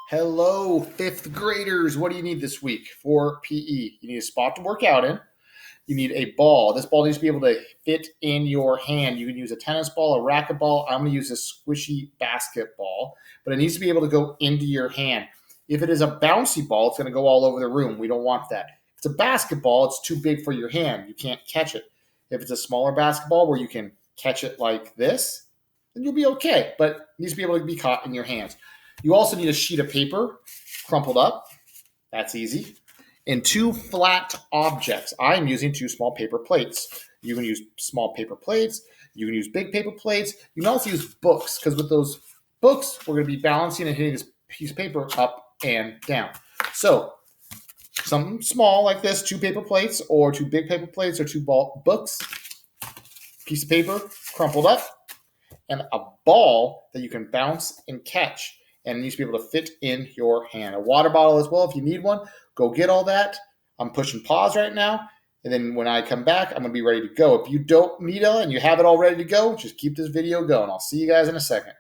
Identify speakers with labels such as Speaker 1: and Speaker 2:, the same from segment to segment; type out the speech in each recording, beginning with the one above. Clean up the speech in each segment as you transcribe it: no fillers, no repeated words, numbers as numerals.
Speaker 1: Hello, fifth graders. What do you need this week for PE? You need a spot to work out in. You need a ball. This ball needs to be able to fit in your hand. You can use a tennis ball, a racquetball. I'm going to use a squishy basketball, but it needs to be able to go into your hand. If it is a bouncy ball, it's going to go all over the room. We don't want that. If it's a basketball, it's too big for your hand. You can't catch it. If it's a smaller basketball where you can catch it like this, then you'll be okay, but it needs to be able to be caught in your hands. You also need a sheet of paper crumpled up. That's easy. And two flat objects. I'm using two small paper plates. You can use small paper plates. You can use big paper plates. You can also use books because with those books, we're going to be balancing and hitting this piece of paper up and down. So something small like this, two paper plates or two big paper plates or two books, piece of paper crumpled up, and a ball that you can bounce and catch. And it needs to be able to fit in your hand. A water bottle as well if you need one. Go get all that. I'm pushing pause right now. And then when I come back, I'm going to be ready to go. If you don't need it and you have it all ready to go, just keep this video going. I'll see you guys in a second.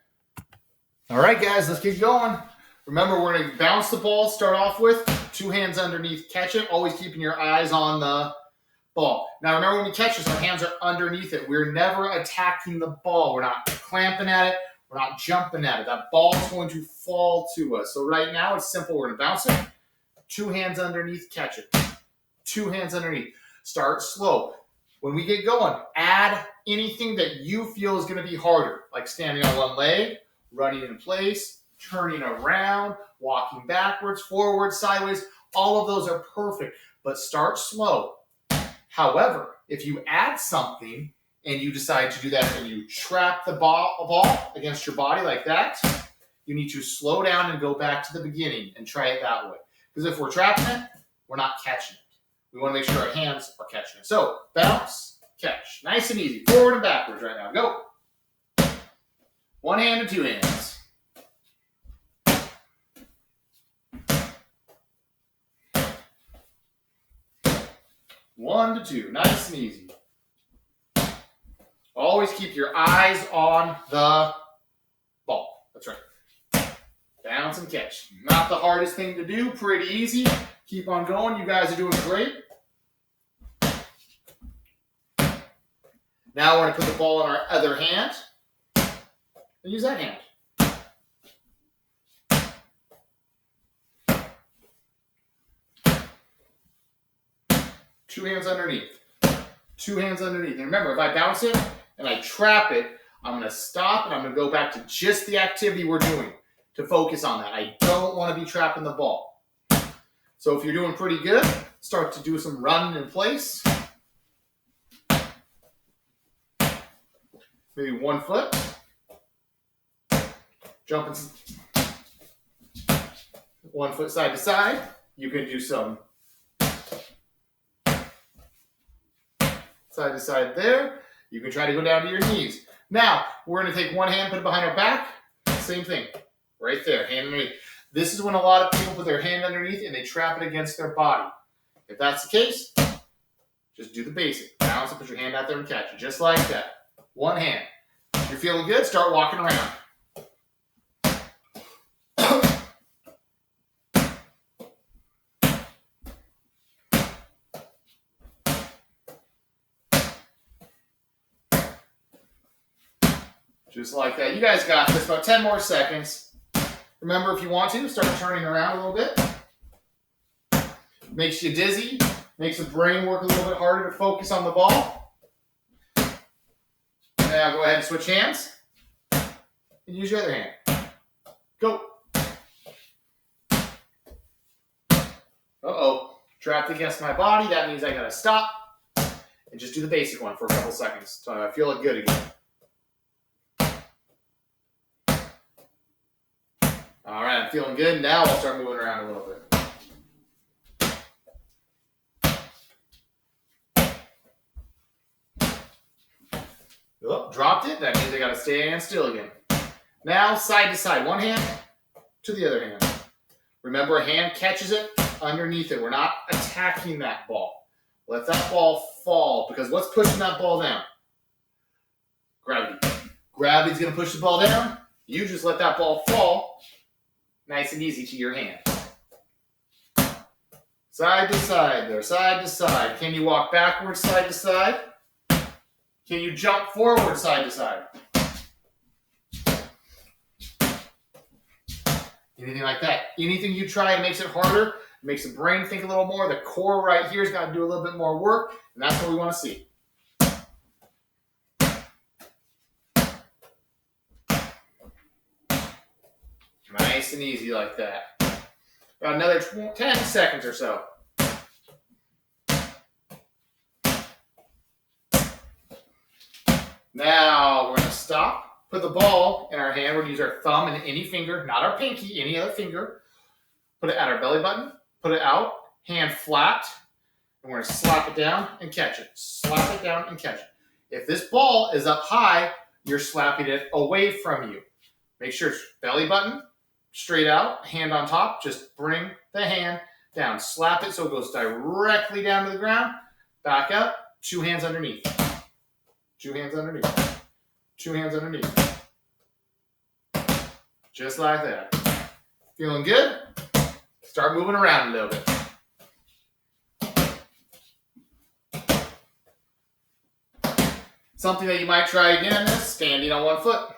Speaker 1: All right, guys, let's get going. Remember, we're going to bounce the ball, start off with two hands underneath, catch it, always keeping your eyes on the ball. Now, remember when we catch this, our hands are underneath it. We're never attacking the ball. We're not clamping at it. We're not jumping at it. That ball is going to fall to us. So right now, it's simple. We're going to bounce it. Two hands underneath, catch it. Two hands underneath. Start slow. When we get going, add anything that you feel is going to be harder, like standing on one leg, running in place, turning around, walking backwards, forward, sideways. All of those are perfect, but start slow. However, if you add something and you decide to do that and you trap the ball against your body like that, you need to slow down and go back to the beginning and try it that way. Because if we're trapping it, we're not catching it. We want to make sure our hands are catching it. So bounce, catch. Nice and easy. Forward and backwards right now. Go. One hand and two hands. One to two. Nice and easy. Always keep your eyes on the ball. That's right. Bounce and catch. Not the hardest thing to do. Pretty easy. Keep on going. You guys are doing great. Now we're going to put the ball in our other hand and use that hand. Two hands underneath. Two hands underneath. And remember, if I bounce it and I trap it, I'm going to stop and I'm going to go back to just the activity we're doing to focus on that. I don't want to be trapping the ball. So if you're doing pretty good, start to do some running in place. Maybe 1 foot. Jumping 1 foot side to side. You can do some side to side there. You can try to go down to your knees. Now, we're going to take one hand, put it behind our back. Same thing. Right there, hand underneath. This is when a lot of people put their hand underneath and they trap it against their body. If that's the case, just do the basic. Bounce and put your hand out there and catch it. Just like that. One hand. If you're feeling good, start walking around. Just like that. You guys got this. About 10 more seconds. Remember, if you want to, start turning around a little bit. Makes you dizzy. Makes the brain work a little bit harder to focus on the ball. Now go ahead and switch hands. And use your other hand. Go. Uh-oh. Trapped against my body. That means I got to stop. And just do the basic one for a couple seconds. So I feel it good again. All right, I'm feeling good. Now I'll start moving around a little bit. Oh, dropped it. That means I got to stand still again. Now, side to side. One hand to the other hand. Remember, a hand catches it underneath it. We're not attacking that ball. Let that ball fall, because what's pushing that ball down? Gravity. Gravity's going to push the ball down. You just let that ball fall. nice and easy to your hand. Side to side there, side to side. Can you walk backwards side to side? Can you jump forward side to side? Anything like that. Anything you try it makes it harder, makes the brain think a little more. The core right here has got to do a little bit more work, and that's what we want to see. Nice and easy like that. About another 10 seconds or so. Now we're going to stop, put the ball in our hand. We're going to use our thumb and any finger, not our pinky, any other finger. Put it at our belly button, put it out, hand flat, and we're going to slap it down and catch it. Slap it down and catch it. If this ball is up high, you're slapping it away from you. Make sure it's belly button, straight out, hand on top. Just bring the hand down. Slap it so it goes directly down to the ground. Back up, 2 hands underneath. 2 hands underneath. 2 hands underneath. Just like that. Feeling good? Start moving around a little bit. Something that you might try again is standing on one foot.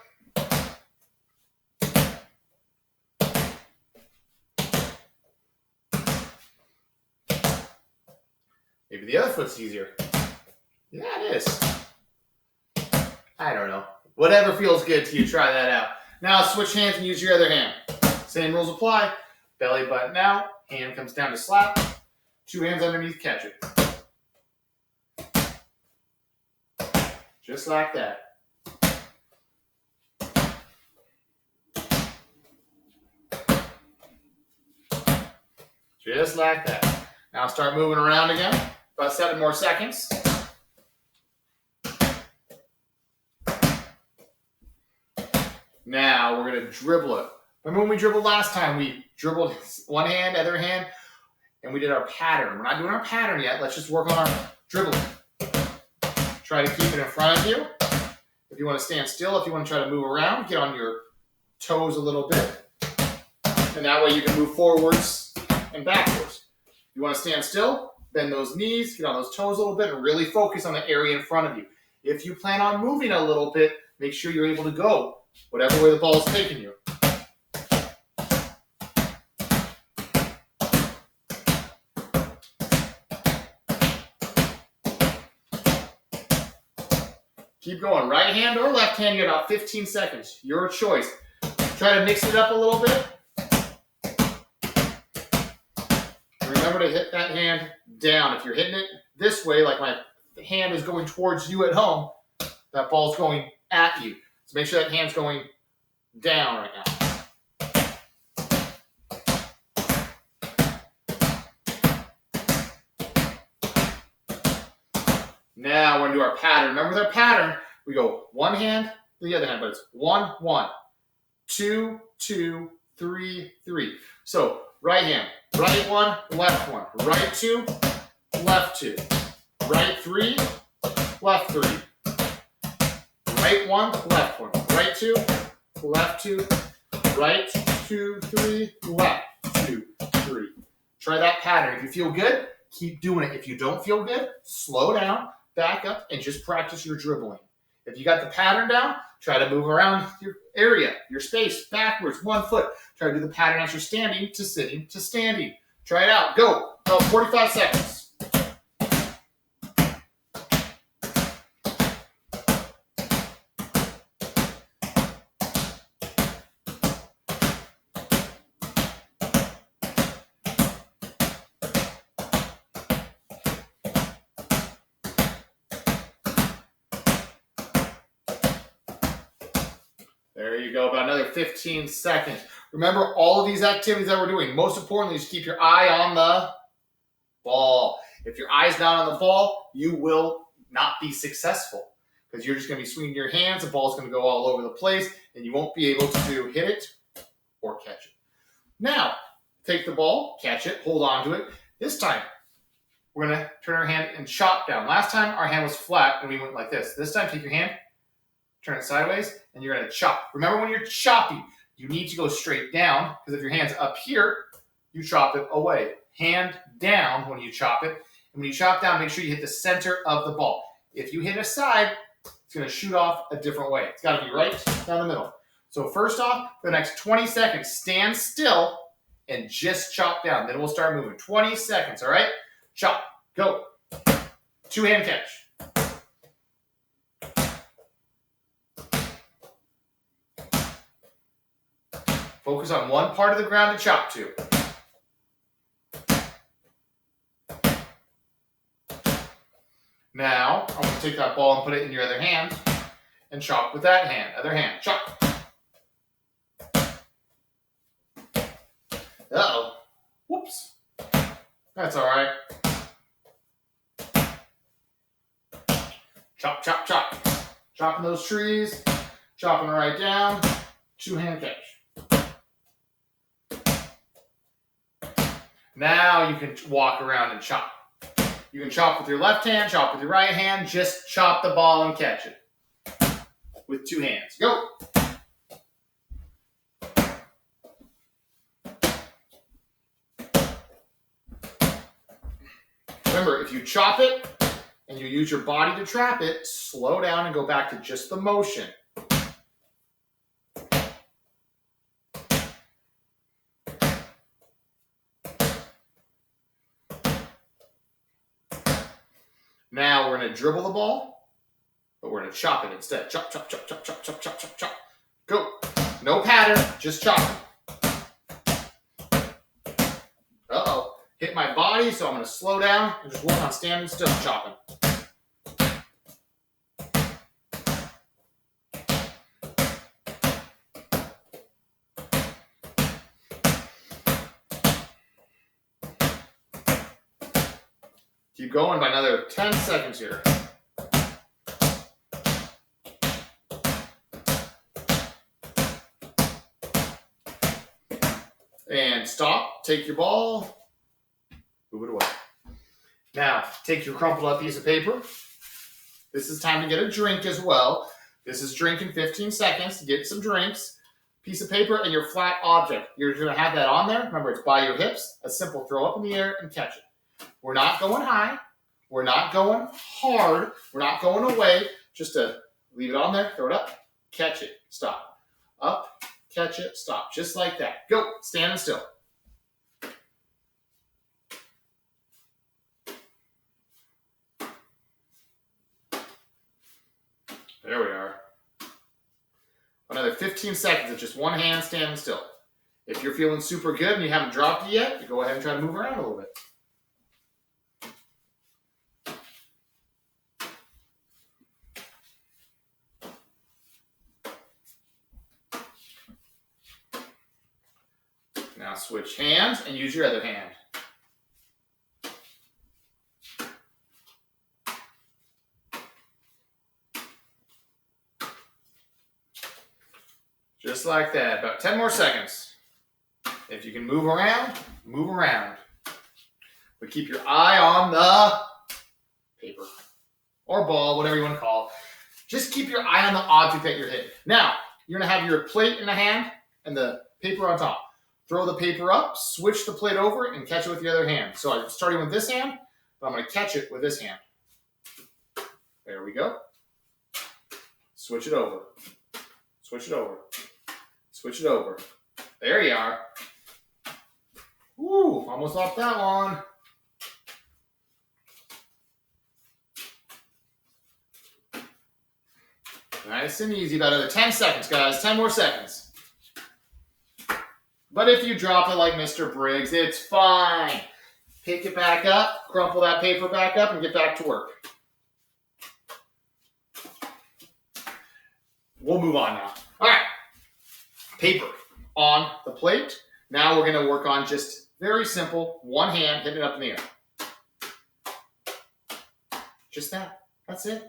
Speaker 1: Maybe the other foot's easier. Yeah, it is. I don't know. Whatever feels good to you, try that out. Now switch hands and use your other hand. Same rules apply. Belly button out, hand comes down to slap. 2 hands underneath, catch it. Just like that. Just like that. Now start moving around again. About 7 more seconds. Now we're going to dribble it. Remember when we dribbled last time? We dribbled one hand, other hand, and we did our pattern. We're not doing our pattern yet. Let's just work on our dribbling. Try to keep it in front of you. If you want to stand still, if you want to try to move around, get on your toes a little bit. And that way you can move forwards and backwards. If you want to stand still, bend those knees, get on those toes a little bit, and really focus on the area in front of you. If you plan on moving a little bit, make sure you're able to go whatever way the ball is taking you. Keep going. Right hand or left hand, you got about 15 seconds. Your choice. Try to mix it up a little bit. Remember to hit that hand down. If you're hitting it this way, like my hand is going towards you at home, that ball's going at you. So make sure that hand's going down right now. Now we're going to do our pattern. Remember with our pattern, we go one hand, the other hand, but it's 1, 1, 2, 2, 3, 3. So right hand, right 1, left 1, right 2, left 2, right 3, left 3, right 1, left 1, right 2, left 2, right 2, 3, left 2, 3. Try that pattern. If you feel good, keep doing it. If you don't feel good, slow down, back up, and just practice your dribbling. If you got the pattern down, try to move around your area, your space, backwards, 1 foot. Try to do the pattern as you're standing to sitting to standing. Try it out. Go. About 45 seconds. There you go, about another 15 seconds. Remember all of these activities that we're doing. Most importantly, just keep your eye on the ball. If your eye's not on the ball, you will not be successful because you're just going to be swinging your hands. The ball's going to go all over the place, and you won't be able to hit it or catch it. Now, take the ball, catch it, hold on to it. This time, we're going to turn our hand and chop down. Last time, our hand was flat, and we went like this. This time, take your hand, turn it sideways, and you're going to chop. Remember when you're chopping, you need to go straight down, because if your hand's up here, you chop it away. Hand down when you chop it. And when you chop down, make sure you hit the center of the ball. If you hit a side, it's going to shoot off a different way. It's got to be right down the middle. So first off, for the next 20 seconds, stand still and just chop down. Then we'll start moving. 20 seconds, all right? Chop. Go. Two-hand catch. Focus on one part of the ground to chop to. Now, I'm going to take that ball and put it in your other hand and chop with that hand. Other hand. Chop. Uh-oh. Whoops. That's all right. Chop, chop, chop. Chopping those trees. Chopping right down. Two-hand catch. Now you can walk around and chop. You can chop with your left hand, chop with your right hand. Just chop the ball and catch it with two hands. Go. Remember, if you chop it and you use your body to trap it, slow down and go back to just the motion. Now we're going to dribble the ball, but we're going to chop it instead. Chop, chop, chop, chop, chop, chop, chop, chop, chop. Go. No pattern, just chop. Uh-oh. Hit my body, so I'm going to slow down and just work on standing still chopping. Keep going by another 10 seconds here. And stop. Take your ball. Move it away. Now, take your crumpled up piece of paper. This is time to get a drink as well. This is drink in 15 seconds to get some drinks. Piece of paper and your flat object. You're going to have that on there. Remember, it's by your hips. A simple throw up in the air and catch it. We're not going high. We're not going hard. We're not going away. Just to leave it on there, throw it up, catch it, stop. Up, catch it, stop. Just like that. Go. Standing still. There we are. Another 15 seconds of just one hand standing still. If you're feeling super good and you haven't dropped it yet, you go ahead and try to move around a little bit. Now switch hands and use your other hand. Just like that. About 10 more seconds. If you can move around, move around. But keep your eye on the paper or ball, whatever you want to call it. Just keep your eye on the object that you're hitting. Now, you're going to have your plate in the hand and the paper on top. Throw the paper up, switch the plate over, and catch it with the other hand. So I'm starting with this hand, but I'm going to catch it with this hand. There we go. Switch it over. Switch it over. Switch it over. There you are. Woo, almost off that one. Nice and easy. About another 10 seconds, guys. 10 more seconds. But if you drop it like Mr. Briggs, it's fine. Pick it back up, crumple that paper back up, and get back to work. We'll move on now. All right. Paper on the plate. Now we're going to work on just very simple, one hand hitting it up in the air. Just that. That's it.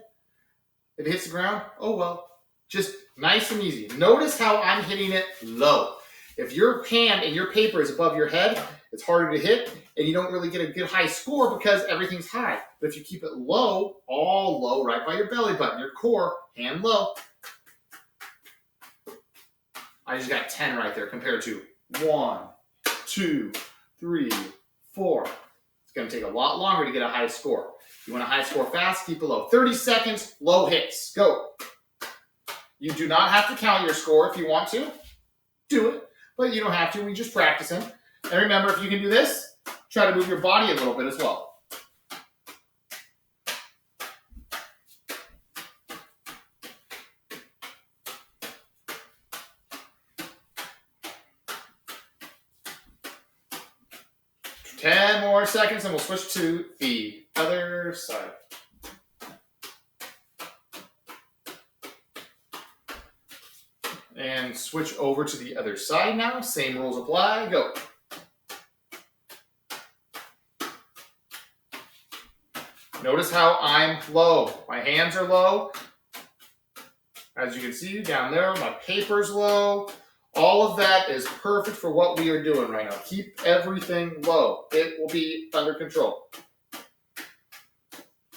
Speaker 1: If it hits the ground, oh well. Just nice and easy. Notice how I'm hitting it low. If your hand and your paper is above your head, it's harder to hit, and you don't really get a good high score because everything's high. But if you keep it low, all low, right by your belly button, your core, hand low. I just got 10 right there compared to 1, 2, 3, 4. It's going to take a lot longer to get a high score. You want a high score fast, keep it low. 30 seconds, low hits. Go. You do not have to count your score if you want to. Do it, but you don't have to. We just practicing. And remember, if you can do this, try to move your body a little bit as well. Ten more seconds and we'll switch to the other side. And switch over to the other side now. Same rules apply. Go. Notice how I'm low. My hands are low. As you can see down there, my paper's low. All of that is perfect for what we are doing right now. Keep everything low. It will be under control.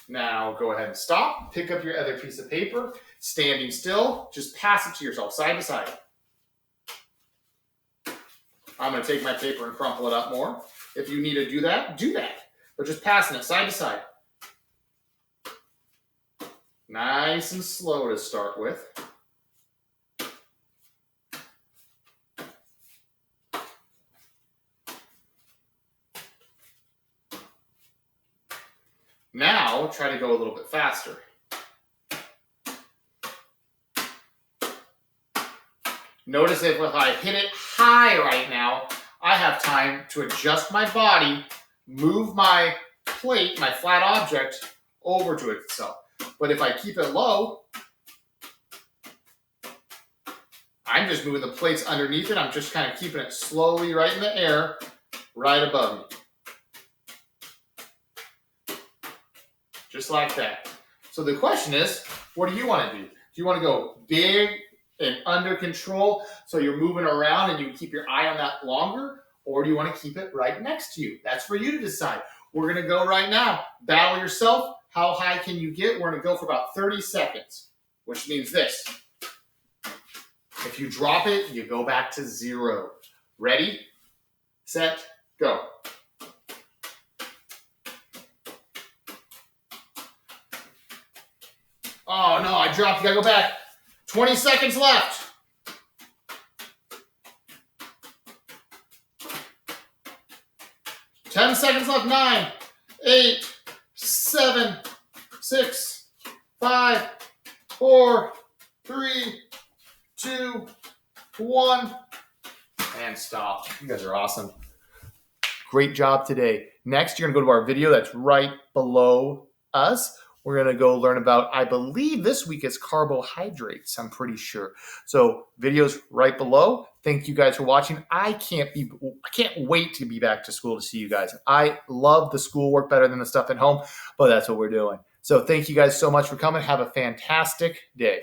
Speaker 1: Now go ahead and stop. Pick up your other piece of paper. Standing still, just pass it to yourself, side to side. I'm going to take my paper and crumple it up more. If you need to do that, do that. But just passing it side to side. Nice and slow to start with. Now, try to go a little bit faster. Notice if I hit it high right now, I have time to adjust my body, move my plate, my flat object, over to itself. But if I keep it low, I'm just moving the plates underneath it. I'm just kind of keeping it slowly right in the air, right above me. Just like that. So the question is, what do you want to do? Do you want to go big and under control so you're moving around and you keep your eye on that longer? Or do you want to keep it right next to you? That's for you to decide. We're going to go right now. Battle yourself. How high can you get? We're going to go for about 30 seconds, which means this. If you drop it, you go back to 0. Ready, set, go. Oh, no, I dropped. You got to go back. 20 seconds left. Ten seconds left. 9, 8, 7, 6, 5, 4, 3, 2, 1. And stop. You guys are awesome. Great job today. Next, you're going to go to our video that's right below us. We're going to go learn about, I believe this week is carbohydrates, I'm pretty sure. So videos right below. Thank you guys for watching. I can't wait to be back to school to see you guys. I love the schoolwork better than the stuff at home, but that's what we're doing. So thank you guys so much for coming. Have a fantastic day.